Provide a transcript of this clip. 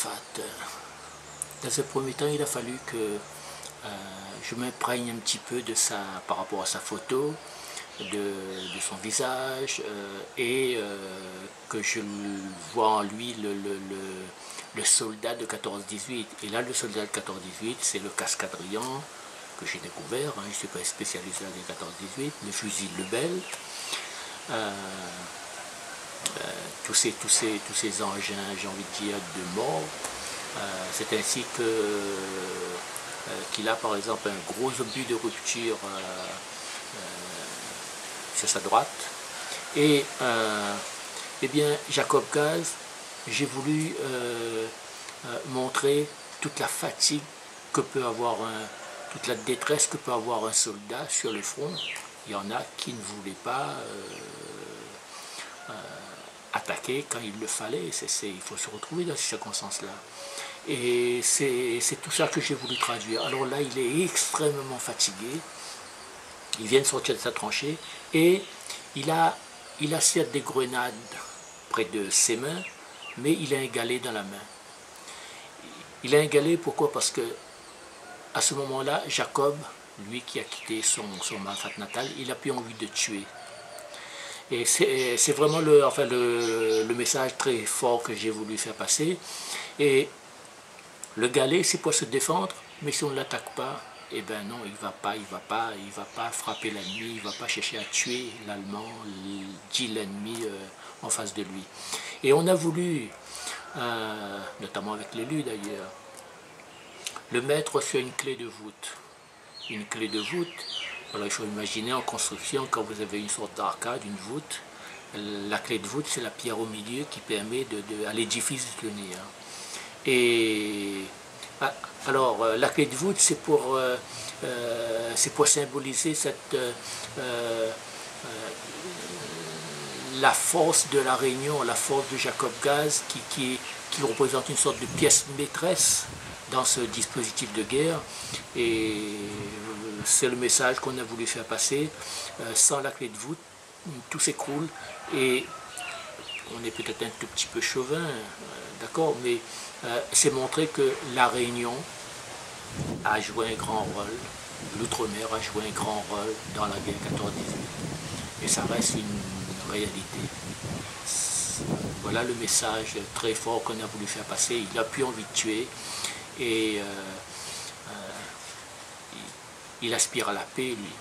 Arafat. Dans un premier temps, il a fallu que je m'imprègne un petit peu de ça par rapport à sa photo, de son visage, et que je vois en lui le soldat de 14-18. Et là, le soldat de 14-18, c'est le cascadrian que j'ai découvert. Hein, je ne suis pas spécialisé dans les 14-18, le fusil Lebel. Tous ces engins, j'ai envie de dire, de mort. C'est ainsi qu'il a par exemple un gros obus de rupture sur sa droite. Et eh bien, Jacob Gaz, j'ai voulu montrer toute la fatigue que peut avoir toute la détresse que peut avoir un soldat sur le front. Il y en a qui ne voulaient pas attaquer quand il le fallait. Il faut se retrouver dans ces circonstances-là. Et c'est tout ça que j'ai voulu traduire. Alors là, il est extrêmement fatigué. Il vient de sortir de sa tranchée et il a certes des grenades près de ses mains, mais il a un galet dans la main. Il a un galet, pourquoi? Parce que à ce moment-là, Jacob, lui qui a quitté son Arafat natal, il n'a plus envie de tuer. Et c'est vraiment le message très fort que j'ai voulu faire passer. Et le galet, c'est pour se défendre, mais si on ne l'attaque pas, eh bien non, il va pas frapper l'ennemi, il ne va pas chercher à tuer l'Allemand, dit l'ennemi en face de lui. Et on a voulu, notamment avec l'élu d'ailleurs, le mettre sur une clé de voûte. Une clé de voûte, alors il faut imaginer en construction, quand vous avez une sorte d'arcade, une voûte, la clé de voûte, c'est la pierre au milieu qui permet à l'édifice de tenir. Et alors, la clé de voûte, c'est pour symboliser la force de la Réunion, la force de Jacob Gaz, qui représente une sorte de pièce maîtresse dans ce dispositif de guerre. Et c'est le message qu'on a voulu faire passer. Sans la clé de voûte, tout s'écroule. Et on est peut-être un tout petit peu chauvin, d'accord, mais c'est montrer que la Réunion a joué un grand rôle, l'outre-mer a joué un grand rôle dans la guerre 14-18. Et ça reste une réalité. Voilà le message très fort qu'on a voulu faire passer. Il n'a plus envie de tuer et il aspire à la paix, lui.